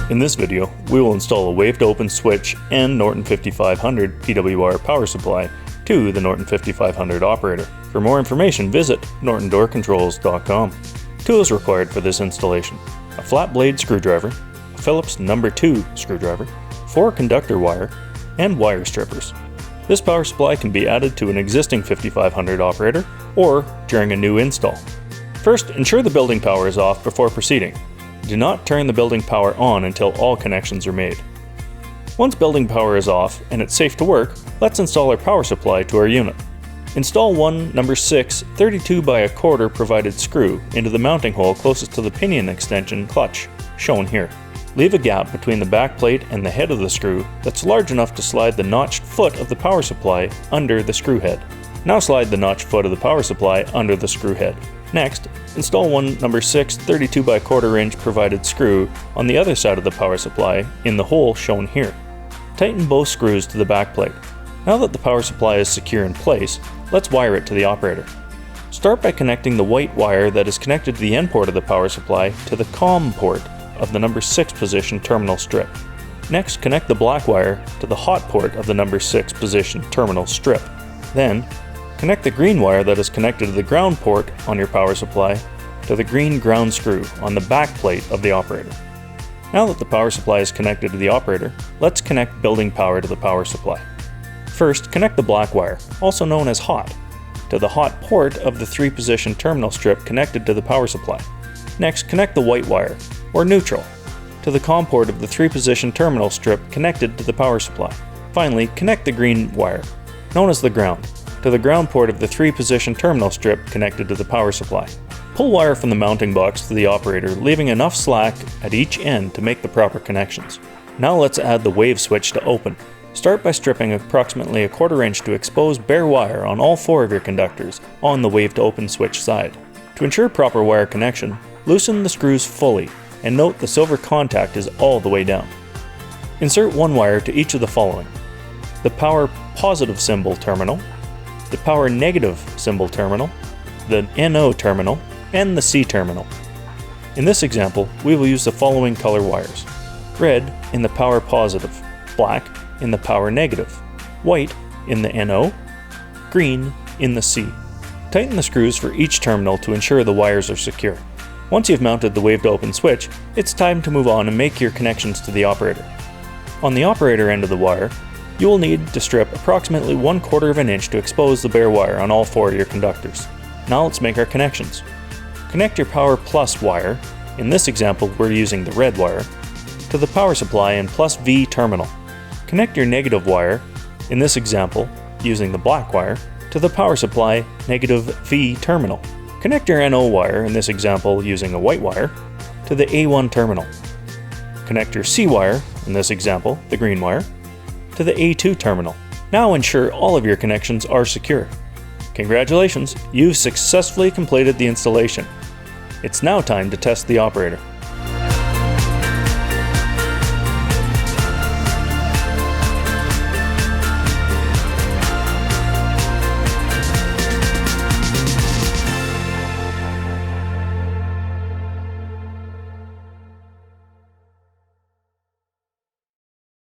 In this video, we will install a wave to open switch and Norton 5500 PWR power supply to the Norton 5500 operator. For more information, visit nortondoorcontrols.com. Tools required for this installation: a flat blade screwdriver, a Phillips No. 2 screwdriver, 4 conductor wire, and wire strippers. This power supply can be added to an existing 5500 operator or during a new install. First, ensure the building power is off before proceeding. Do not turn the building power on until all connections are made. Once building power is off and it's safe to work, let's install our power supply to our unit. Install one No. 6 32 by a quarter provided screw into the mounting hole closest to the pinion extension clutch, shown here. Leave a gap between the back plate and the head of the screw that's large enough to slide the notched foot of the power supply under the screw head. Now slide the notched foot of the power supply under the screw head. Next, install one No. 6 32 by quarter inch provided screw on the other side of the power supply in the hole shown here. Tighten both screws to the back plate. Now that the power supply is secure in place, let's wire it to the operator. Start by connecting the white wire that is connected to the end port of the power supply to the COM port of the No. 6 position terminal strip. Next, connect the black wire to the hot port of the No. 6 position terminal strip. Then, connect the green wire that is connected to the ground port on your power supply to the green ground screw on the back plate of the operator. Now that the power supply is connected to the operator, let's connect building power to the power supply. First, connect the black wire, also known as hot, to the hot port of the 3-position terminal strip connected to the power supply. Next, connect the white wire, or neutral, to the COM port of the 3-position terminal strip connected to the power supply. Finally, connect the green wire, known as the ground, to the ground port of the 3-position terminal strip connected to the power supply. Pull wire from the mounting box to the operator, leaving enough slack at each end to make the proper connections. Now let's add the wave switch to open. Start by stripping approximately a quarter inch to expose bare wire on all 4 of your conductors on the wave to open switch side. To ensure proper wire connection, loosen the screws fully and note the silver contact is all the way down. Insert one wire to each of the following: the power positive symbol terminal, the power negative symbol terminal, the NO terminal, and the C terminal. In this example, we will use the following color wires: red in the power positive, black in the power negative, white in the NO, green in the C. Tighten the screws for each terminal to ensure the wires are secure. Once you've mounted the wave to open switch, it's time to move on and make your connections to the operator. On the operator end of the wire, you will need to strip approximately 1/4 of an inch to expose the bare wire on all 4 of your conductors. Now let's make our connections. Connect your power plus wire, in this example we're using the red wire, to the power supply and plus V terminal. Connect your negative wire, in this example using the black wire, to the power supply negative V terminal. Connect your NO wire, in this example using a white wire, to the A1 terminal. Connect your C wire, in this example the green wire, to the A2 terminal. Now ensure all of your connections are secure. Congratulations, you've successfully completed the installation. It's now time to test the operator.